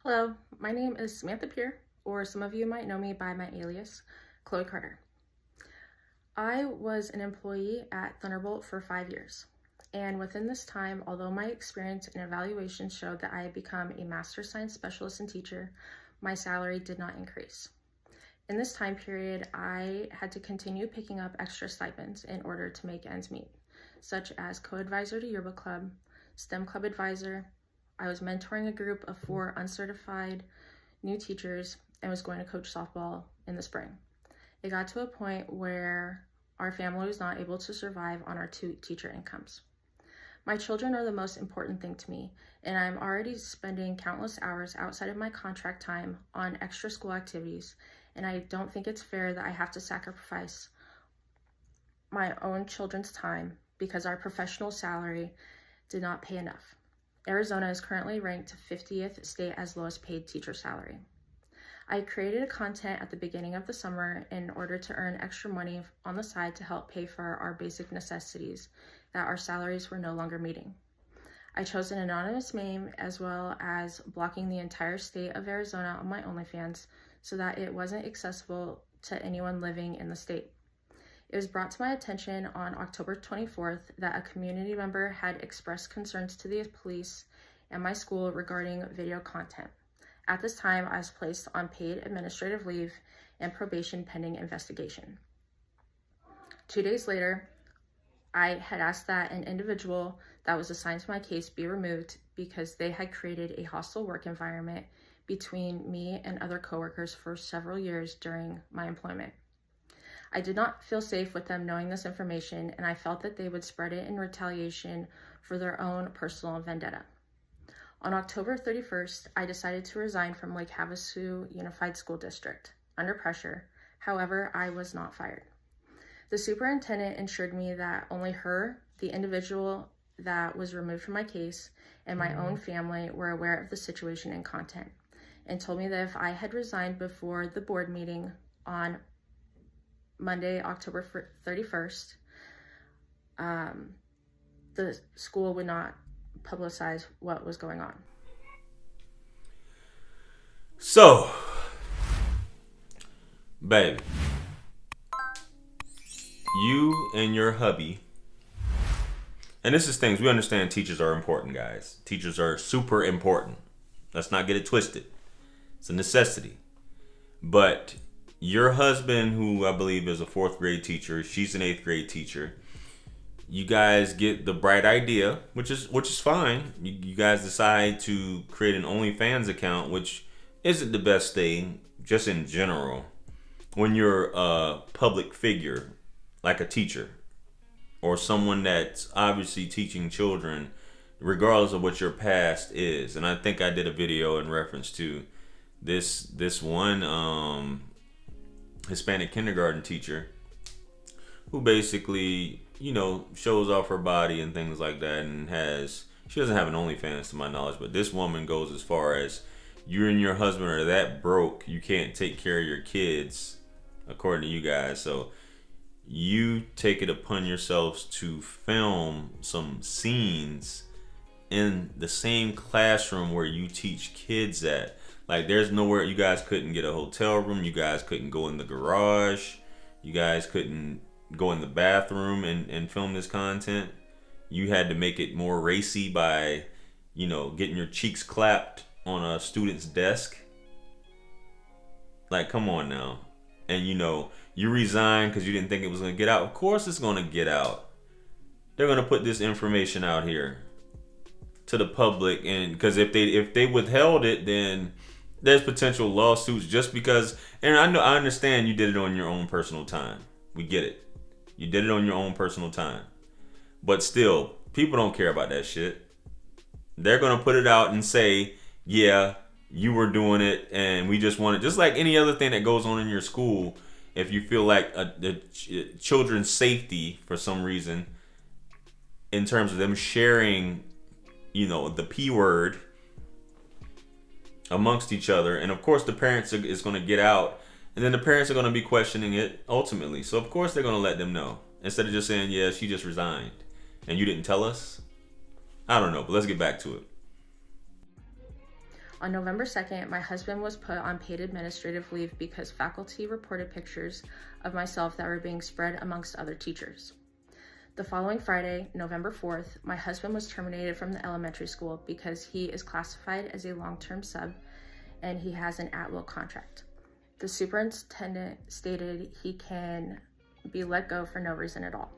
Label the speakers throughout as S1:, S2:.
S1: Hello, my name is Samantha Peer, or some of you might know me by my alias, Chloe Carter. I was an employee at Thunderbolt for 5 years, and within this time, although my experience and evaluation showed that I had become a master science specialist and teacher, my salary did not increase. In this time period, I had to continue picking up extra stipends in order to make ends meet, such as co-advisor to yearbook club, STEM club advisor. I was mentoring a group of 4 uncertified new teachers and was going to coach softball in the spring. It got to a point where our family was not able to survive on our 2 teacher incomes. My children are the most important thing to me, and I'm already spending countless hours outside of my contract time on extra school activities, and I don't think it's fair that I have to sacrifice my own children's time because our professional salary did not pay enough. Arizona is currently ranked 50th state as lowest paid teacher salary. I created a content at the beginning of the summer in order to earn extra money on the side to help pay for our basic necessities that our salaries were no longer meeting. I chose an anonymous name as well as blocking the entire state of Arizona on my OnlyFans so that it wasn't accessible to anyone living in the state. It was brought to my attention on October 24th that a community member had expressed concerns to the police and my school regarding video content. At this time, I was placed on paid administrative leave and probation pending investigation. 2 days later, I had asked that an individual that was assigned to my case be removed because they had created a hostile work environment between me and other coworkers for several years during my employment. I did not feel safe with them knowing this information, and I felt that they would spread it in retaliation for their own personal vendetta. On October 31st, I decided to resign from Lake Havasu Unified School District under pressure. However, I was not fired. The superintendent assured me that only her, the individual that was removed from my case, and my own family were aware of the situation and content, and told me that if I had resigned before the board meeting on Monday, October 31st, the school would not publicize what was going on.
S2: So, baby, you and your hubby, and this is things we understand teachers are important, guys. Teachers are super important. Let's not get it twisted. It's a necessity. But your husband, who I believe is a 4th grade teacher, she's an 8th grade teacher. You guys get the bright idea, which is fine. You guys decide to create an OnlyFans account, which isn't the best thing, just in general. When you're a public figure, like a teacher, or someone that's obviously teaching children, regardless of what your past is. And I think I did a video in reference to this one Hispanic kindergarten teacher who basically, shows off her body and things like that, and she doesn't have an OnlyFans to my knowledge, but this woman goes as far as, you and your husband are that broke you can't take care of your kids, according to you guys, so you take it upon yourselves to film some scenes in the same classroom where you teach kids at. Like, there's nowhere, you guys couldn't get a hotel room, you guys couldn't go in the garage, you guys couldn't go in the bathroom and film this content. You had to make it more racy by, getting your cheeks clapped on a student's desk. Like, come on now. And you resigned because you didn't think it was going to get out. Of course it's going to get out. They're going to put this information out here to the public, and because if they withheld it, then there's potential lawsuits just because. And I understand you did it on your own personal time. We get it. You did it on your own personal time. But still, people don't care about that shit. They're going to put it out and say, yeah, you were doing it, and we just want it. Just like any other thing that goes on in your school, if you feel like the children's safety for some reason, in terms of them sharing, the P word amongst each other, and of course the parents is going to get out, and then the parents are going to be questioning it ultimately. So of course they're going to let them know, instead of just saying, yeah, she just resigned and you didn't tell us. I don't know, but let's get back to it.
S1: On November 2nd, my husband was put on paid administrative leave because faculty reported pictures of myself that were being spread amongst other teachers. The following Friday, November 4th, my husband was terminated from the elementary school because he is classified as a long-term sub and he has an at-will contract. The superintendent stated he can be let go for no reason at all.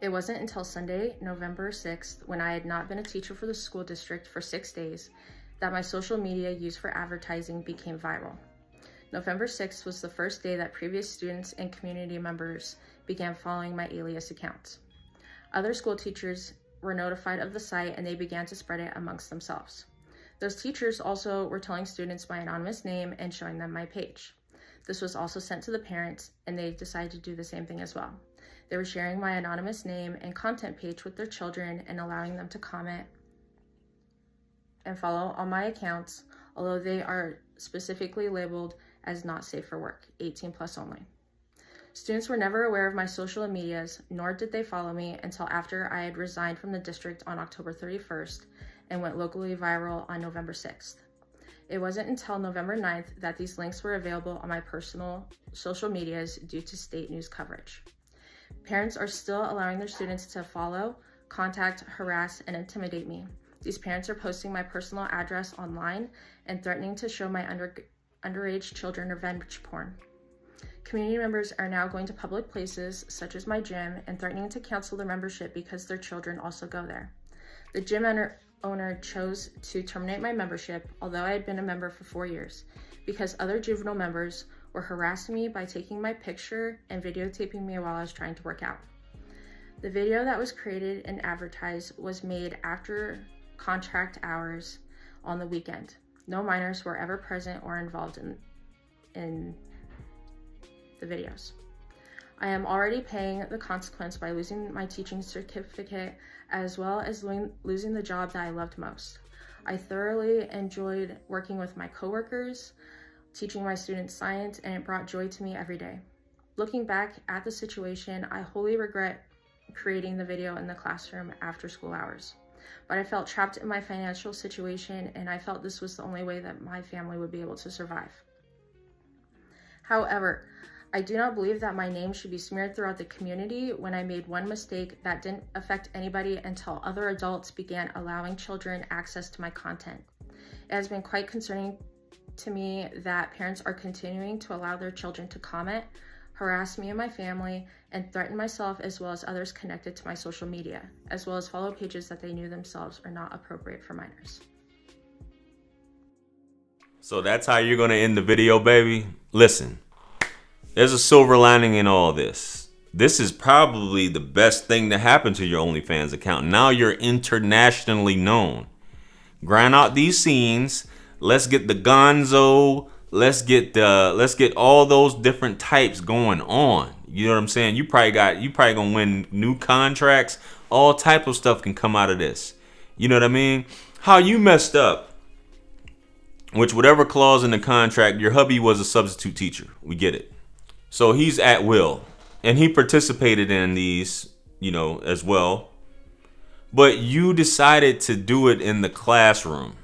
S1: It wasn't until Sunday, November 6th, when I had not been a teacher for the school district for 6 days, that my social media used for advertising became viral. November 6th was the first day that previous students and community members began following my alias accounts. Other school teachers were notified of the site and they began to spread it amongst themselves. Those teachers also were telling students my anonymous name and showing them my page. This was also sent to the parents and they decided to do the same thing as well. They were sharing my anonymous name and content page with their children and allowing them to comment and follow on my accounts, although they are specifically labeled as not safe for work, 18 plus only. Students were never aware of my social medias, nor did they follow me until after I had resigned from the district on October 31st and went locally viral on November 6th. It wasn't until November 9th that these links were available on my personal social medias due to state news coverage. Parents are still allowing their students to follow, contact, harass, and intimidate me. These parents are posting my personal address online and threatening to show my underage children revenge porn. Community members are now going to public places such as my gym and threatening to cancel their membership because their children also go there. The gym owner chose to terminate my membership, although I had been a member for 4 years, because other juvenile members were harassing me by taking my picture and videotaping me while I was trying to work out. The video that was created and advertised was made after contract hours on the weekend. No minors were ever present or involved in the videos. I am already paying the consequence by losing my teaching certificate as well as losing the job that I loved most. I thoroughly enjoyed working with my coworkers, teaching my students science, and it brought joy to me every day. Looking back at the situation, I wholly regret creating the video in the classroom after school hours. But I felt trapped in my financial situation and I felt this was the only way that my family would be able to survive. However, I do not believe that my name should be smeared throughout the community when I made one mistake that didn't affect anybody until other adults began allowing children access to my content. It has been quite concerning to me that parents are continuing to allow their children to comment, harass me and my family, and threaten myself as well as others connected to my social media, as well as follow pages that they knew themselves are not appropriate for minors.
S2: So that's how you're going to end the video, baby? Listen, there's a silver lining in all this. This is probably the best thing to happen to your OnlyFans account. Now you're internationally known. Grind out these scenes. Let's get the gonzo. Let's get all those different types going on. You know what I'm saying? You probably gonna win new contracts. All type of stuff can come out of this. You know what I mean? How you messed up, which whatever clause in the contract, your hubby was a substitute teacher. We get it. So he's at will, and he participated in these, as well. But you decided to do it in the classroom.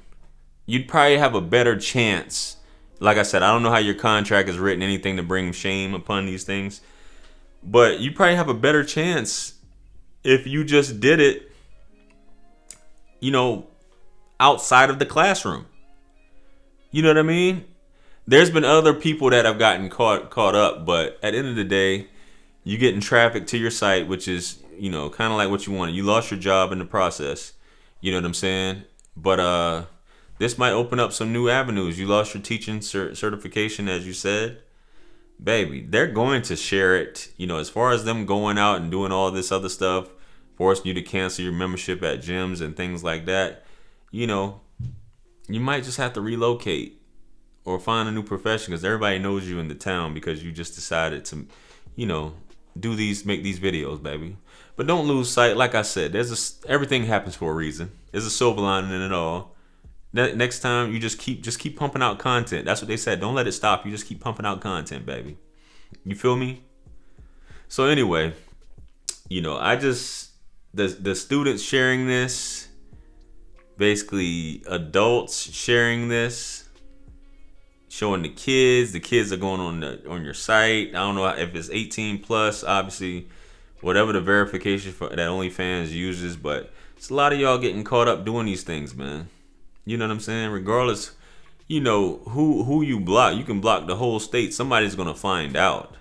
S2: You'd probably have a better chance. Like I said, I don't know how your contract is written, anything to bring shame upon these things. But you probably have a better chance if you just did it, outside of the classroom. You know what I mean? There's been other people that have gotten caught up, but at the end of the day, you're getting traffic to your site, which is, kind of like what you wanted. You lost your job in the process. You know what I'm saying? But this might open up some new avenues. You lost your teaching certification, as you said. Baby, they're going to share it. As far as them going out and doing all this other stuff, forcing you to cancel your membership at gyms and things like that, you might just have to relocate or find a new profession because everybody knows you in the town because you just decided to, make these videos, baby. But don't lose sight. Like I said, everything happens for a reason. There's a silver lining in it all. Next time, you just keep pumping out content. That's what they said. Don't let it stop. You just keep pumping out content, baby. You feel me? So anyway, the students sharing this, basically adults sharing this, showing the kids. The kids are going on your site. I don't know if it's 18 plus, obviously, whatever the verification for that OnlyFans uses, but it's a lot of y'all getting caught up doing these things, man. You know what I'm saying? Regardless, you know who you block. You can block the whole state. Somebody's gonna find out,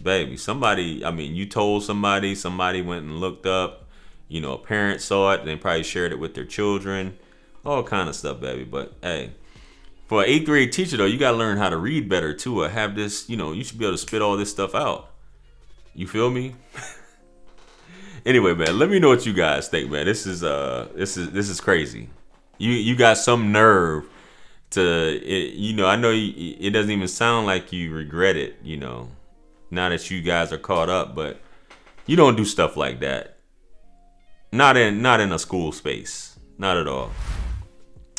S2: baby. Somebody. I mean, you told somebody. Somebody went and looked up. You know, a parent saw it. They probably shared it with their children. All kind of stuff, baby. But hey, for an 8th grade teacher though, you gotta learn how to read better too, or have this. You know, you should be able to spit all this stuff out. You feel me? Anyway, man, let me know what you guys think, man. This is crazy. You got some nerve to, you know. I know it doesn't even sound like you regret it, you know, now that you guys are caught up, but you don't do stuff like that. Not in a school space, not at all.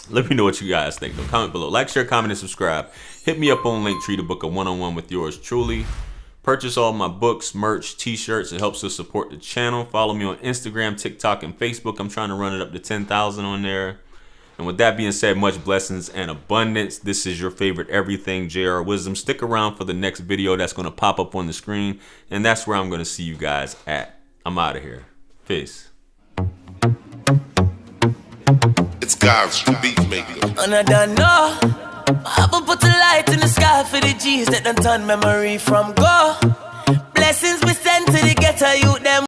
S2: Let me know what you guys think. Though. Comment below, like, share, comment, and subscribe. Hit me up on Linktree to book a one-on-one with yours truly. Purchase all my books, merch, t-shirts. It helps us support the channel. Follow me on Instagram, TikTok, and Facebook. I'm trying to run it up to 10,000 on there. And with that being said, much blessings and abundance. This is your favorite everything, JR Wisdom. Stick around for the next video that's going to pop up on the screen. And that's where I'm going to see you guys at. I'm out of here. Peace.
S3: It's God's beat maker.
S4: And I don't know. I will put a light in the sky for the G's that done turn memory from go. Blessings we send to the ghetto youth.